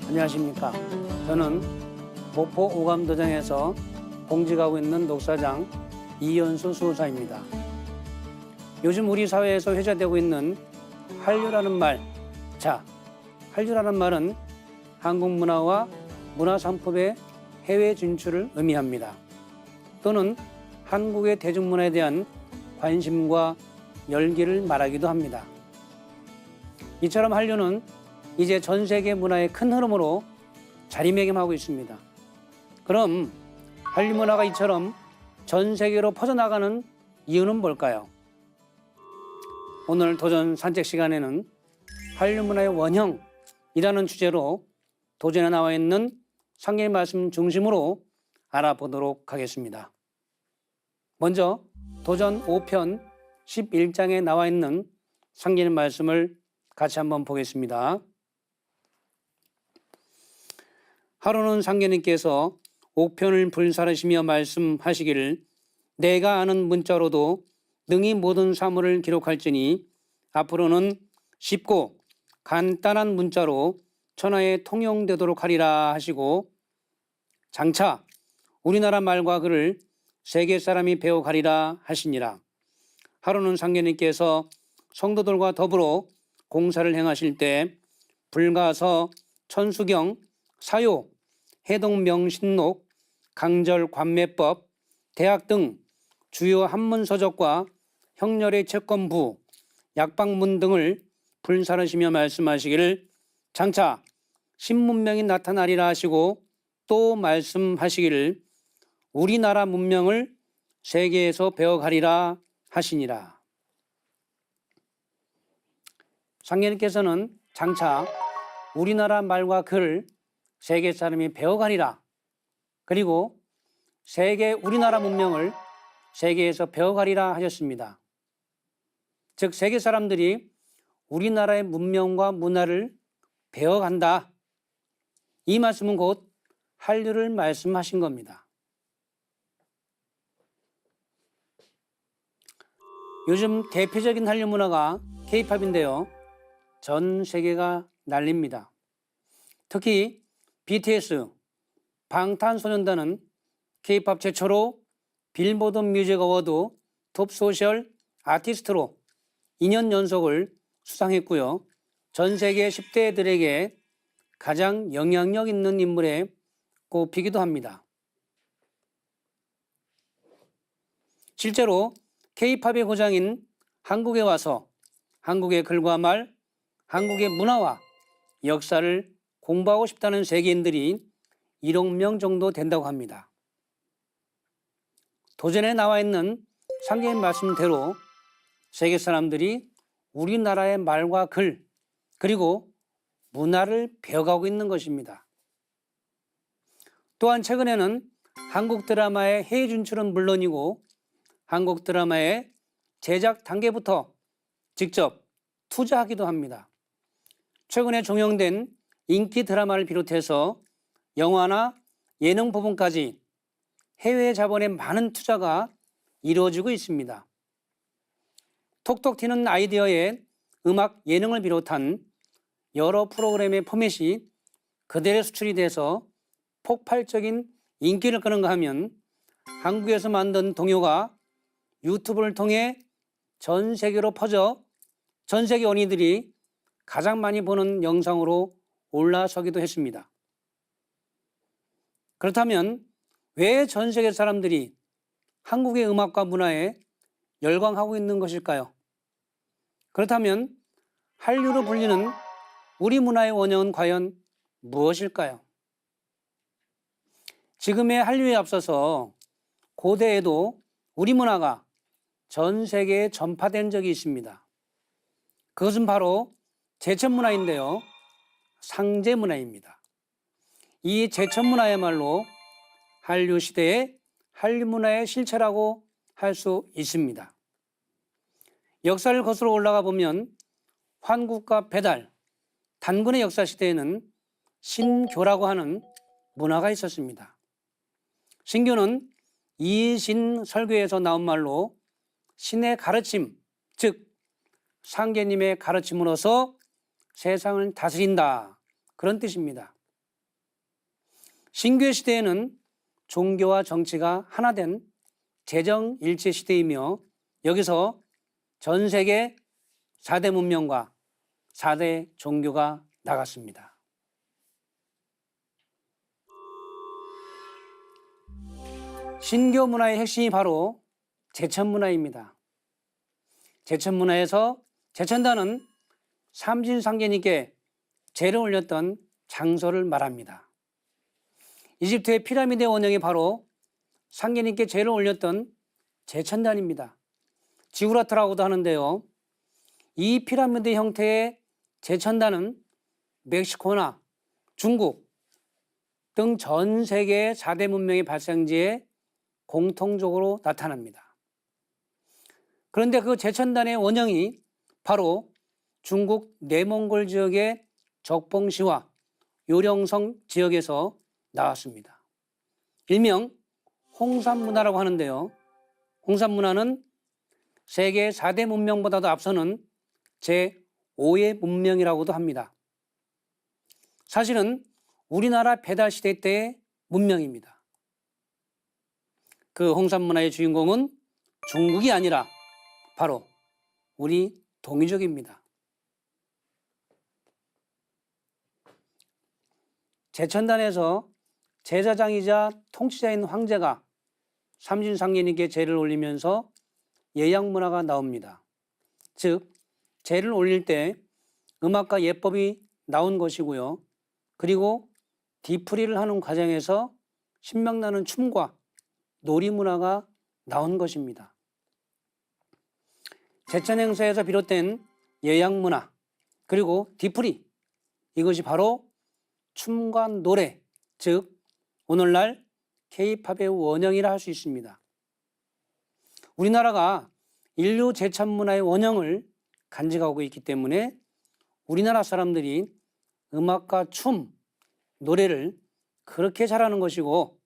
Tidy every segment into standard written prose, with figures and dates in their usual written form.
안녕하십니까. 저는 목포 오감도장에서 공직하고 있는 녹사장 이연수 수호사입니다. 요즘 우리 사회에서 회자되고 있는 한류라는 말. 자, 한류라는 말은 한국 문화와 문화 상품의 해외 진출을 의미합니다. 또는 한국의 대중문화에 대한 관심과 열기를 말하기도 합니다. 이처럼 한류는 이제 전 세계 문화의 큰 흐름으로 자리매김하고 있습니다. 그럼 한류 문화가 이처럼 전 세계로 퍼져나가는 이유는 뭘까요? 오늘 도전 산책 시간에는 한류 문화의 원형이라는 주제로 도전에 나와 있는 상계의 말씀 중심으로 알아보도록 하겠습니다. 먼저 도전 5편 11장에 나와 있는 상계의 말씀을 같이 한번 보겠습니다. 하루는 상계님께서 옥편을 불사르시며 말씀하시기를 내가 아는 문자로도 능히 모든 사물을 기록할지니 앞으로는 쉽고 간단한 문자로 천하에 통용되도록 하리라 하시고 장차 우리나라 말과 글을 세계 사람이 배워가리라 하시니라. 하루는 상계님께서 성도들과 더불어 공사를 행하실 때 불가서, 천수경, 사요, 해동명신록, 강절관매법, 대학 등 주요 한문서적과 형렬의 채권부, 약방문 등을 불사르시며 말씀하시기를 장차 신문명이 나타나리라 하시고 또 말씀하시기를 우리나라 문명을 세계에서 배워가리라 하시니라. 상계님께서는 장차 우리나라 말과 글을 세계 사람이 배워가리라. 그리고 우리나라 문명을 세계에서 배워가리라 하셨습니다. 즉 세계 사람들이 우리나라의 문명과 문화를 배워간다. 이 말씀은 곧 한류를 말씀하신 겁니다. 요즘 대표적인 한류 문화가 K-팝인데요. 전 세계가 난립니다. 특히 BTS, 방탄소년단은 K-팝 최초로 빌보드 뮤직 어워드 톱 소셜 아티스트로 2년 연속을 수상했고요. 전 세계 10대들에게 가장 영향력 있는 인물에 꼽히기도 합니다. 실제로 K-팝의 고장인 한국에 와서 한국의 글과 말, 한국의 문화와 역사를 공부하고 싶다는 세계인들이 1억 명 정도 된다고 합니다. 도전에 나와 있는 상계의 말씀대로 세계 사람들이 우리나라의 말과 글 그리고 문화를 배워가고 있는 것입니다. 또한 최근에는 한국 드라마의 해외 진출은 물론이고 한국 드라마의 제작 단계부터 직접 투자하기도 합니다. 최근에 종영된 인기 드라마를 비롯해서 영화나 예능 부분까지 해외 자본의 많은 투자가 이루어지고 있습니다. 톡톡 튀는 아이디어에 음악 예능을 비롯한 여러 프로그램의 포맷이 그대로 수출이 돼서 폭발적인 인기를 끄는가 하면 한국에서 만든 동요가 유튜브를 통해 전 세계로 퍼져 전 세계 언니들이 가장 많이 보는 영상으로 올라서기도 했습니다. 그렇다면 왜 전 세계 사람들이 한국의 음악과 문화에 열광하고 있는 것일까요? 그렇다면 한류로 불리는 우리 문화의 원형은 과연 무엇일까요? 지금의 한류에 앞서서 고대에도 우리 문화가 전 세계에 전파된 적이 있습니다. 그것은 바로 제천문화인데요. 상제문화입니다. 이 제천문화야말로 한류 시대의 한류 문화의 실체라고 할 수 있습니다. 역사를 거슬러 올라가 보면 환국과 배달, 단군의 역사 시대에는 신교라고 하는 문화가 있었습니다. 신교는 이신 설교에서 나온 말로 신의 가르침, 즉 상계님의 가르침으로서 세상을 다스린다. 그런 뜻입니다. 신규의 시대에는 종교와 정치가 하나 된 재정일체 시대이며 여기서 전 세계 4대 문명과 4대 종교가 나갔습니다. 신교 문화의 핵심이 바로 제천문화입니다. 제천문화에서 제천단은 삼신상제님께 제를 올렸던 장소를 말합니다. 이집트의 피라미드의 원형이 바로 상제님께 제를 올렸던 제천단입니다. 지구라트라고도 하는데요. 이 피라미드 형태의 제천단은 멕시코나 중국 등 전 세계의 4대 문명의 발생지에 공통적으로 나타납니다. 그런데 그 제천단의 원형이 바로 중국 내몽골 지역의 적봉시와 요령성 지역에서 나왔습니다. 일명 홍산문화라고 하는데요. 홍산문화는 세계 4대 문명보다도 앞서는 제5의 문명이라고도 합니다. 사실은 우리나라 배달시대 때의 문명입니다. 그 홍산문화의 주인공은 중국이 아니라 바로 우리 동이족입니다. 제천단에서 제사장이자 통치자인 황제가 삼신상제님께 제를 올리면서 예양문화가 나옵니다. 즉 제를 올릴 때 음악과 예법이 나온 것이고요. 그리고 뒤풀이를 하는 과정에서 신명나는 춤과 놀이문화가 나온 것입니다. 제천 행사에서 비롯된 예양문화 그리고 뒤풀이, 이것이 바로 춤과 노래, 즉 오늘날 K-팝의 원형이라 할 수 있습니다. 우리나라가 인류 제천문화의 원형을 간직하고 있기 때문에 우리나라 사람들이 음악과 춤, 노래를 그렇게 잘하는 것이고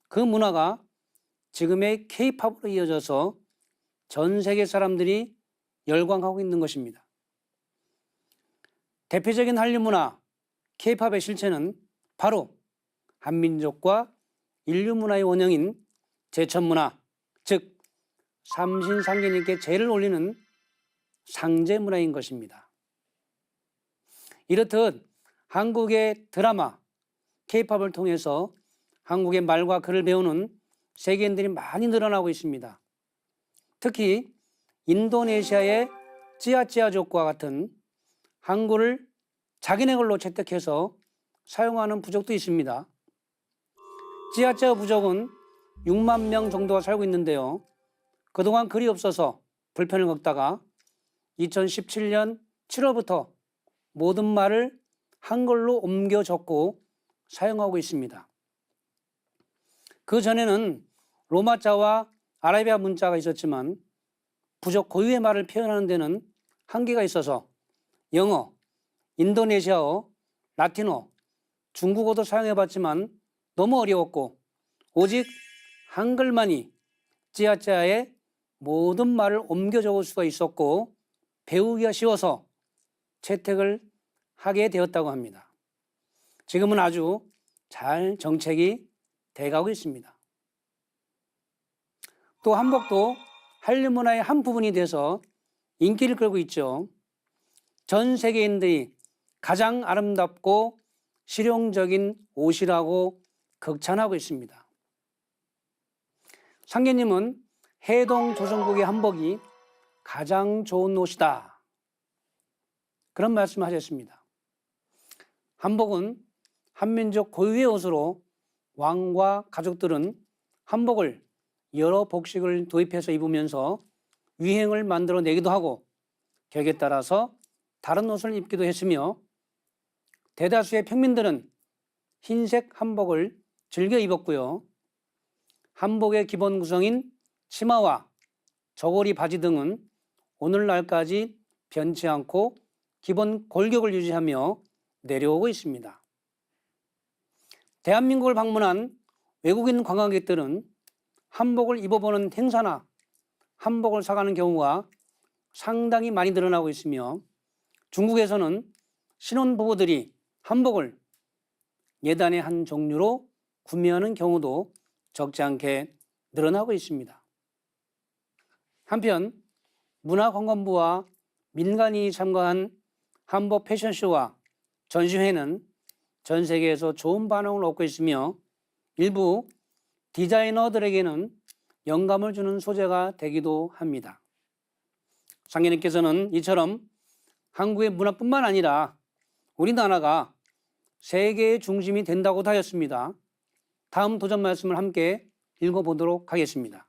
그 문화가 지금의 K-팝으로 이어져서 전 세계 사람들이 열광하고 있는 것입니다. 대표적인 한류 문화 K-팝의 실체는 바로 한민족과 인류 문화의 원형인 제천문화, 즉 삼신상제님께 제를 올리는 상제 문화인 것입니다. 이렇듯 한국의 드라마, K-팝을 통해서 한국의 말과 글을 배우는 세계인들이 많이 늘어나고 있습니다. 특히 인도네시아의 찌아찌아족과 같은 한글을 자기네 글로 채택해서 사용하는 부족도 있습니다. 찌아찌아 부족은 6만 명 정도가 살고 있는데요. 그동안 글이 없어서 불편을 겪다가 2017년 7월부터 모든 말을 한글로 옮겨 적고 사용하고 있습니다. 그 전에는 로마자와 아라비아 문자가 있었지만 부족 고유의 말을 표현하는 데는 한계가 있어서 영어, 인도네시아어, 라틴어, 중국어도 사용해봤지만 너무 어려웠고 오직 한글만이 찌아찌아의 모든 말을 옮겨 적을 수가 있었고 배우기가 쉬워서 채택을 하게 되었다고 합니다. 지금은 아주 잘 정책이 돼가고 있습니다. 또 한복도 한류 문화의 한 부분이 돼서 인기를 끌고 있죠. 전 세계인들이 가장 아름답고 실용적인 옷이라고 극찬하고 있습니다. 상제님은 해동 조선국의 한복이 가장 좋은 옷이다, 그런 말씀을 하셨습니다. 한복은 한민족 고유의 옷으로 왕과 가족들은 한복을 여러 복식을 도입해서 입으면서 유행을 만들어내기도 하고 격에 따라서 다른 옷을 입기도 했으며 대다수의 평민들은 흰색 한복을 즐겨 입었고요. 한복의 기본 구성인 치마와 저고리 바지 등은 오늘날까지 변치 않고 기본 골격을 유지하며 내려오고 있습니다. 대한민국을 방문한 외국인 관광객들은 한복을 입어보는 행사나 한복을 사가는 경우가 상당히 많이 늘어나고 있으며 중국에서는 신혼부부들이 한복을 예단의 한 종류로 구매하는 경우도 적지 않게 늘어나고 있습니다. 한편 문화관광부와 민간인이 참가한 한복 패션쇼와 전시회는 전 세계에서 좋은 반응을 얻고 있으며 일부 디자이너들에게는 영감을 주는 소재가 되기도 합니다. 상인님께서는 이처럼 한국의 문화뿐만 아니라 우리나라가 세계의 중심이 된다고도 하였습니다. 다음 도전 말씀을 함께 읽어보도록 하겠습니다.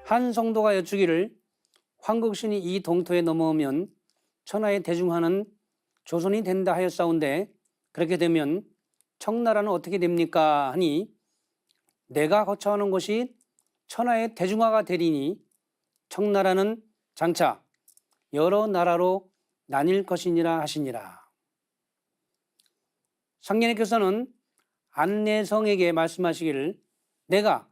한 성도가 여쭈기를 황국신이 이 동토에 넘어오면 천하의 대중화는 조선이 된다 하였사온데 그렇게 되면 청나라는 어떻게 됩니까 하니 내가 거처하는 곳이 천하의 대중화가 되리니 청나라는 장차 여러 나라로 나뉠 것이니라 하시니라. 상계님께서는 안내성에게 말씀하시기를 내가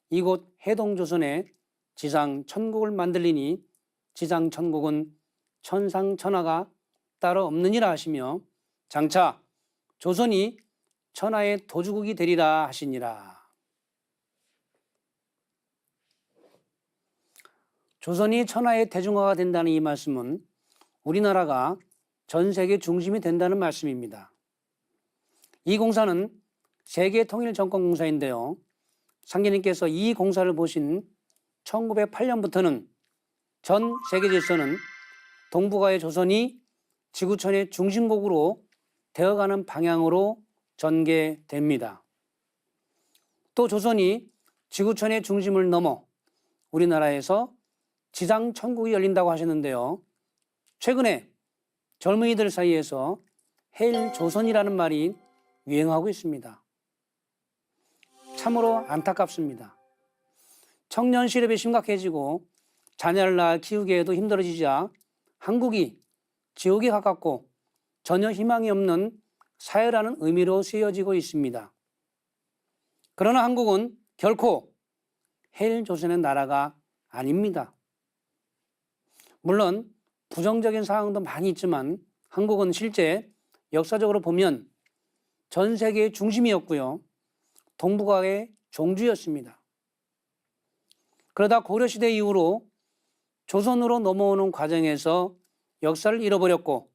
이곳 해동조선에 지상천국을 만들리니 지상천국은 천상천하가 따로 없느니라 하시며 장차 조선이 천하의 도주국이 되리라 하시니라. 조선이 천하의 대중화가 된다는 이 말씀은 우리나라가 전 세계 중심이 된다는 말씀입니다. 이 공사는 세계통일정권공사인데요. 상계님께서 이 공사를 보신 1908년부터는 전 세계 질서는 동북아의 조선이 지구촌의 중심국으로 되어가는 방향으로 전개됩니다. 또 조선이 지구촌의 중심을 넘어 우리나라에서 지상천국이 열린다고 하셨는데요. 최근에 젊은이들 사이에서 해일 조선이라는 말이 유행하고 있습니다. 참으로 안타깝습니다. 청년 실업이 심각해지고 자녀를 낳아 키우기에도 힘들어지자 한국이 지옥에 가깝고 전혀 희망이 없는 사회라는 의미로 쓰여지고 있습니다. 그러나 한국은 결코 해일 조선의 나라가 아닙니다. 물론 부정적인 상황도 많이 있지만 한국은 실제 역사적으로 보면 전 세계의 중심이었고요. 동북아의 종주였습니다. 그러다 고려시대 이후로 조선으로 넘어오는 과정에서 역사를 잃어버렸고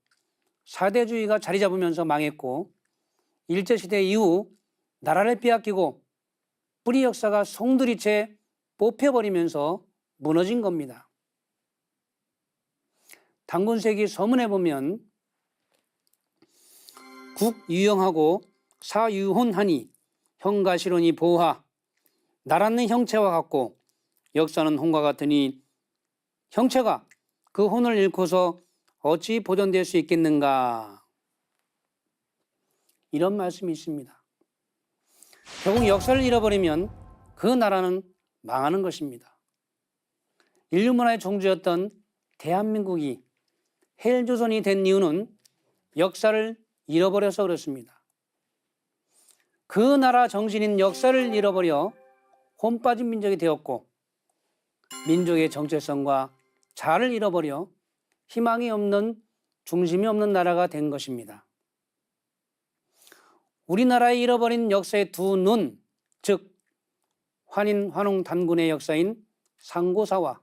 사대주의가 자리 잡으면서 망했고 일제시대 이후 나라를 빼앗기고 뿌리 역사가 송두리째 뽑혀버리면서 무너진 겁니다. 단군세기 서문에 보면 국유영하고 사유혼하니 형가실혼이 보하 나라는 형체와 같고 역사는 혼과 같으니 형체가 그 혼을 잃고서 어찌 보존될 수 있겠는가 이런 말씀이 있습니다. 결국 역사를 잃어버리면 그 나라는 망하는 것입니다. 인류 문화의 종주였던 대한민국이 해일조선이 된 이유는 역사를 잃어버려서 그렇습니다. 그 나라 정신인 역사를 잃어버려 혼 빠진 민족이 되었고 민족의 정체성과 자아를 잃어버려 희망이 없는 중심이 없는 나라가 된 것입니다. 우리나라의 잃어버린 역사의 두 눈, 즉 환인 환웅 단군의 역사인 상고사와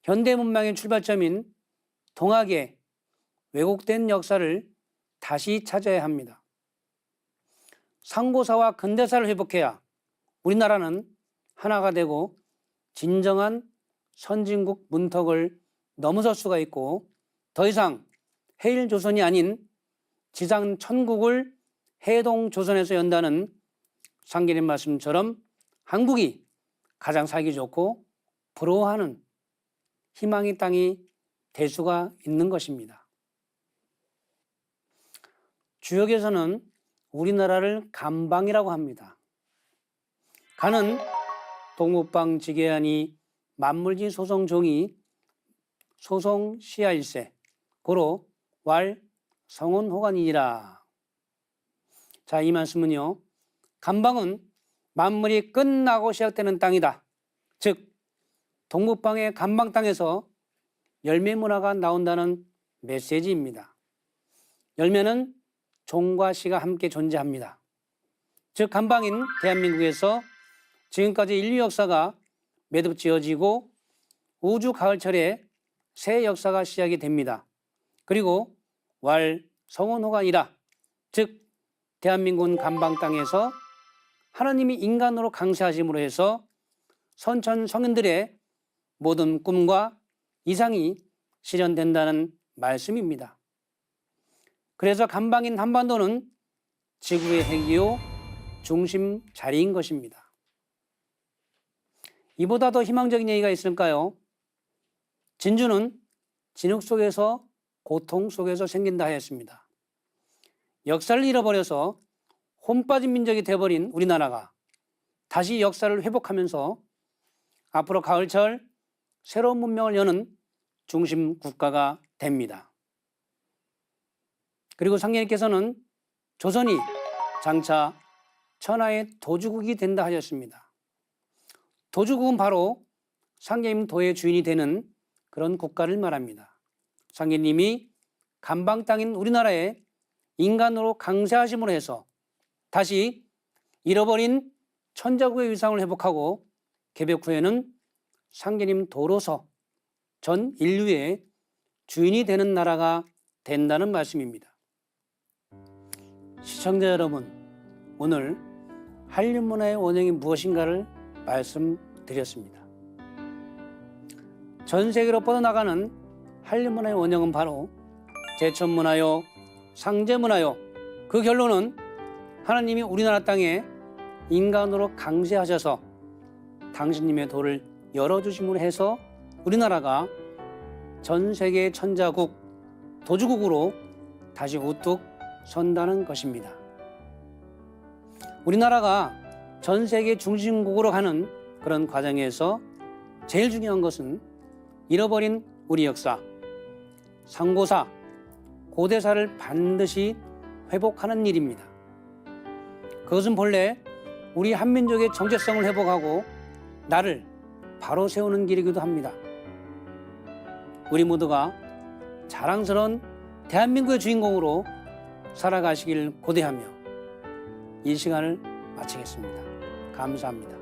현대 문명의 출발점인 동학의 왜곡된 역사를 다시 찾아야 합니다. 상고사와 근대사를 회복해야 우리나라는 하나가 되고 진정한 선진국 문턱을 넘어설 수가 있고 더 이상 해일조선이 아닌 지상천국을 해동조선에서 연다는 상계님 말씀처럼 한국이 가장 살기 좋고 부러워하는 희망의 땅이 될 수가 있는 것입니다. 주역에서는 우리나라를 간방이라고 합니다. 간은 동북방 지계하니 만물지 소송종이 소송시야일세 고로 왈 성운호간이니라. 자, 이 말씀은요, 간방은 만물이 끝나고 시작되는 땅이다. 즉 동북방의 간방 땅에서 열매 문화가 나온다는 메시지입니다. 열매는 종과 시가 함께 존재합니다. 즉 감방인 대한민국에서 지금까지 인류 역사가 매듭지어지고 우주 가을철에 새 역사가 시작이 됩니다. 그리고 왈 성원호간이라, 즉 대한민국은 감방 땅에서 하나님이 인간으로 강세하심으로 해서 선천 성인들의 모든 꿈과 이상이 실현된다는 말씀입니다. 그래서 감방인 한반도는 지구의 핵이요 중심 자리인 것입니다. 이보다 더 희망적인 얘기가 있을까요? 진주는 진흙 속에서 고통 속에서 생긴다 하였습니다. 역사를 잃어버려서 혼 빠진 민족이 되어버린 우리나라가 다시 역사를 회복하면서 앞으로 가을철 새로운 문명을 여는 중심 국가가 됩니다. 그리고 상계님께서는 조선이 장차 천하의 도주국이 된다 하셨습니다. 도주국은 바로 상계님 도의 주인이 되는 그런 국가를 말합니다. 상계님이 감방 땅인 우리나라에 인간으로 강세하심으로 해서 다시 잃어버린 천자국의 위상을 회복하고 개벽 후에는 상계님 도로서 전 인류의 주인이 되는 나라가 된다는 말씀입니다. 시청자 여러분, 오늘 한림문화의 원형이 무엇인가를 말씀드렸습니다. 전 세계로 뻗어나가는 한림문화의 원형은 바로 제천문화요, 상제문화요. 그 결론은 하나님이 우리나라 땅에 인간으로 강세하셔서 당신님의 도를 열어주심으로 해서 우리나라가 전 세계 천자국, 도주국으로 다시 우뚝 선다는 것입니다. 우리나라가 전 세계 중심국으로 가는 그런 과정에서 제일 중요한 것은 잃어버린 우리 역사, 상고사, 고대사를 반드시 회복하는 일입니다. 그것은 본래 우리 한민족의 정체성을 회복하고 나를 바로 세우는 길이기도 합니다. 우리 모두가 자랑스러운 대한민국의 주인공으로 살아가시길 고대하며 이 시간을 마치겠습니다. 감사합니다.